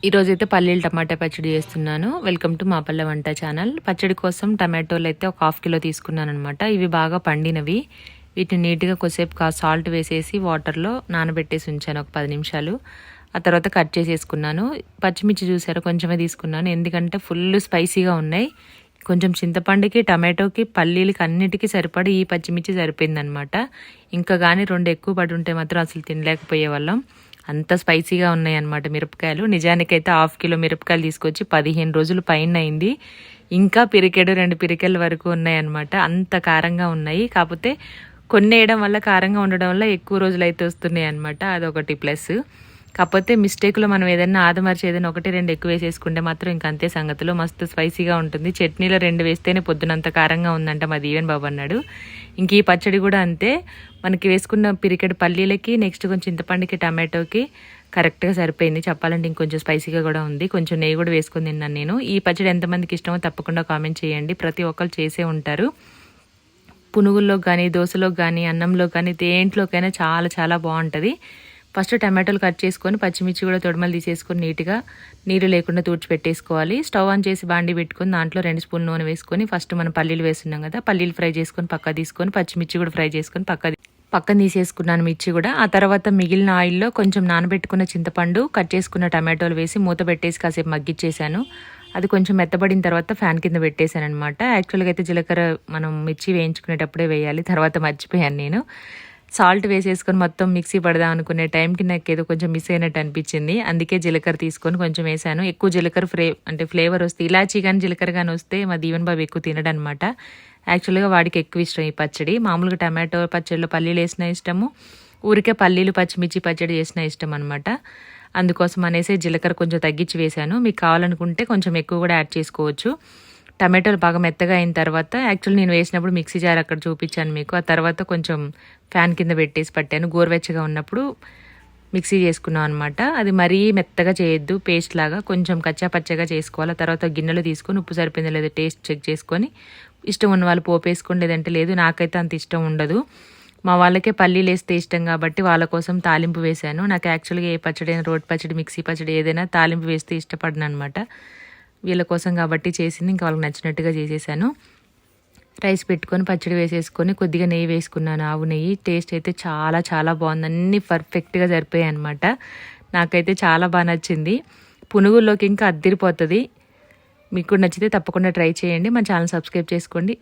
ఈరోజైతే పల్లీలు టమాటా పచ్చడి చేస్తున్నాను. వెల్కమ్ టు మా పల్లె వంట ఛానల్. పచ్చడి కోసం టమాటోలు అయితే ఒక 1/2 కిలో తీసుకున్నాను అనమాట. ఇవి బాగా పండినవి. వీటిని నీట్గా కొద్దిసేపు సాల్ట్ వేసేసి వాటర్లో నానబెట్టేసి ఉంచాను ఒక 10 నిమిషాలు. ఆ తర్వాత కట్ చేసేసుకున్నాను. పచ్చిమిర్చి చూసారు కొంచెమే తీసుకున్నాను, ఎందుకంటే ఫుల్ స్పైసీగా ఉన్నాయి. కొంచెం చింతపండుకి, టమాటోకి, పల్లీలకి అన్నిటికీ సరిపడి ఈ పచ్చిమిర్చి సరిపోయిందనమాట. ఇంకా కానీ 2 ఎక్కువ పడి ఉంటే మాత్రం అసలు తినలేకపోయే వాళ్ళం, అంత స్పైసీగా ఉన్నాయి అన్నమాట మిరపకాయలు. నిజానికైతే 1/2 కిలో మిరపకాయలు తీసుకొచ్చి 15 రోజులు పైన అయింది. ఇంకా పిరికెడు 2 పిరికెల వరకు ఉన్నాయన్నమాట. అంత కారంగా ఉన్నాయి. కాకపోతే కొన్ని వేయడం వల్ల, కారంగా ఉండడం వల్ల ఎక్కువ రోజులు అయితే వస్తున్నాయి అనమాట. అదొకటి ప్లస్. కాకపోతే మిస్టేక్లో మనం ఏదైనా ఆదమర్చి ఏదైనా 1-2 ఎక్కువ వేసేసుకుంటే మాత్రం ఇంక అంతే సంగతిలో మస్తు స్పైసీగా ఉంటుంది. చట్నీలో 2 వేస్తేనే పొద్దునంత కారంగా ఉందంట మా దీవెన్ బాబు అన్నాడు. ఇంక ఈ పచ్చడి కూడా అంతే. మనకి వేసుకున్న పిరికెడు పల్లీలకి, నెక్స్ట్ కొంచెం చింతపండుకి, టమాటోకి కరెక్ట్గా సరిపోయింది. చెప్పాలంటే ఇంకొంచెం స్పైసీగా కూడా ఉంది. కొంచెం నెయ్యి కూడా వేసుకొని తిన్నాను నేను. ఈ పచ్చడి ఎంతమందికి ఇష్టమో తప్పకుండా కామెంట్ చేయండి. ప్రతి ఒక్కరు చేసే ఉంటారు. పునుగుల్లోకి కానీ, దోశలోకి కానీ, అన్నంలో కానీ, దేంట్లోకైనా చాలా చాలా బాగుంటుంది. ఫస్ట్ టమాటోలు కట్ చేసుకొని పచ్చిమిర్చి కూడా తొడమలు తీసేసుకొని నీట్గా నీళ్ళు లేకుండా తుడిచిపెట్టేసుకోవాలి. స్టవ్ ఆన్ చేసి బాండి పెట్టుకొని దాంట్లో 2 స్పూన్ నూనె వేసుకొని ఫస్ట్ మనం పల్లీలు వేస్తున్నాం కదా, పల్లీలు ఫ్రై చేసుకొని పక్క తీసుకొని పచ్చిమిర్చి కూడా ఫ్రై చేసుకొని పక్కన తీసేసుకున్నాను మిర్చి కూడా. ఆ తర్వాత మిగిలిన ఆయిల్లో కొంచెం నానబెట్టుకున్న చింతపండు, కట్ చేసుకున్న టమాటోలు వేసి మూత పెట్టేసి కాసేపు మగ్గిచ్చేసాను. అది కొంచెం మెత్తబడిన తర్వాత ఫ్యాన్ కింద పెట్టేశాను అనమాట. యాక్చువల్గా అయితే జీలకర్ర మనం మిర్చి వేయించుకునేటప్పుడే వేయాలి, తర్వాత మర్చిపోయాను నేను. సాల్ట్ వేసేసుకొని మొత్తం మిక్సీ పడదాం అనుకునే టైంకి నాకు ఏదో కొంచెం మిస్ అయినట్టు అనిపించింది. అందుకే జీలకర్ర తీసుకొని కొంచెం వేసాను. ఎక్కువ జీలకర్ర ఫ్లేవర్ వస్తే, ఇలాచీ కానీ జీలకర్ర కానీ వస్తే మా దీవెన్ బాబు ఎక్కువ తినడనమాట. యాక్చువల్గా వాడికి ఎక్కువ ఇష్టం ఈ పచ్చడి. మామూలుగా టమాటో పచ్చడిలో పల్లీలు వేసిన ఇష్టము, ఊరికే పల్లీలు పచ్చిమిర్చి పచ్చడి చేసిన ఇష్టం అనమాట. అందుకోసం అనేసి జీలకర్ర కొంచెం తగ్గించి వేసాను. మీకు కావాలనుకుంటే కొంచెం ఎక్కువ కూడా యాడ్ చేసుకోవచ్చు. టమాటోలు బాగా మెత్తగా అయిన తర్వాత, యాక్చువల్లీ నేను వేసినప్పుడు మిక్సీ జార్ అక్కడ చూపించాను మీకు. ఆ తర్వాత కొంచెం ఫ్యాన్ కింద పెట్టేసి పట్టాను. గోరువెచ్చగా ఉన్నప్పుడు మిక్సీ చేసుకున్నాం అనమాట. అది మరీ మెత్తగా చేయొద్దు, పేస్ట్ లాగా కొంచెం కచ్చా పచ్చగా చేసుకోవాలి. తర్వాత గిన్నెలో తీసుకొని ఉప్పు సరిపోయిందో లేదో టేస్ట్ చెక్ చేసుకొని, ఇష్టం ఉన్న వాళ్ళు పోపు వేసుకోండి, లేదంటే లేదు. నాకైతే అంత ఇష్టం ఉండదు. మా వాళ్ళకే పల్లీలు వేస్తే ఇష్టం కాబట్టి వాళ్ళ కోసం తాలింపు వేశాను. నాకు యాక్చువల్గా ఏ పచ్చడి అయినా, రోటి పచ్చడి, మిక్సీ పచ్చడి ఏదైనా తాలింపు వేస్తే ఇష్టపడను అనమాట. వీళ్ళ కోసం కాబట్టి చేసింది, ఇంకా వాళ్ళకి నచ్చినట్టుగా చేసేసాను. రైస్ పెట్టుకొని పచ్చడి వేసేసుకొని కొద్దిగా నెయ్యి వేసుకున్నాను, ఆవు నెయ్యి. టేస్ట్ అయితే చాలా చాలా బాగుంది. అన్నీ పర్ఫెక్ట్గా సరిపోయాయి అనమాట. నాకైతే చాలా బాగా నచ్చింది. పునుగుల్లోకి ఇంకా అద్దిరిపోతుంది. మీకు నచ్చితే తప్పకుండా ట్రై చేయండి. మా ఛానల్ సబ్స్క్రైబ్ చేసుకోండి.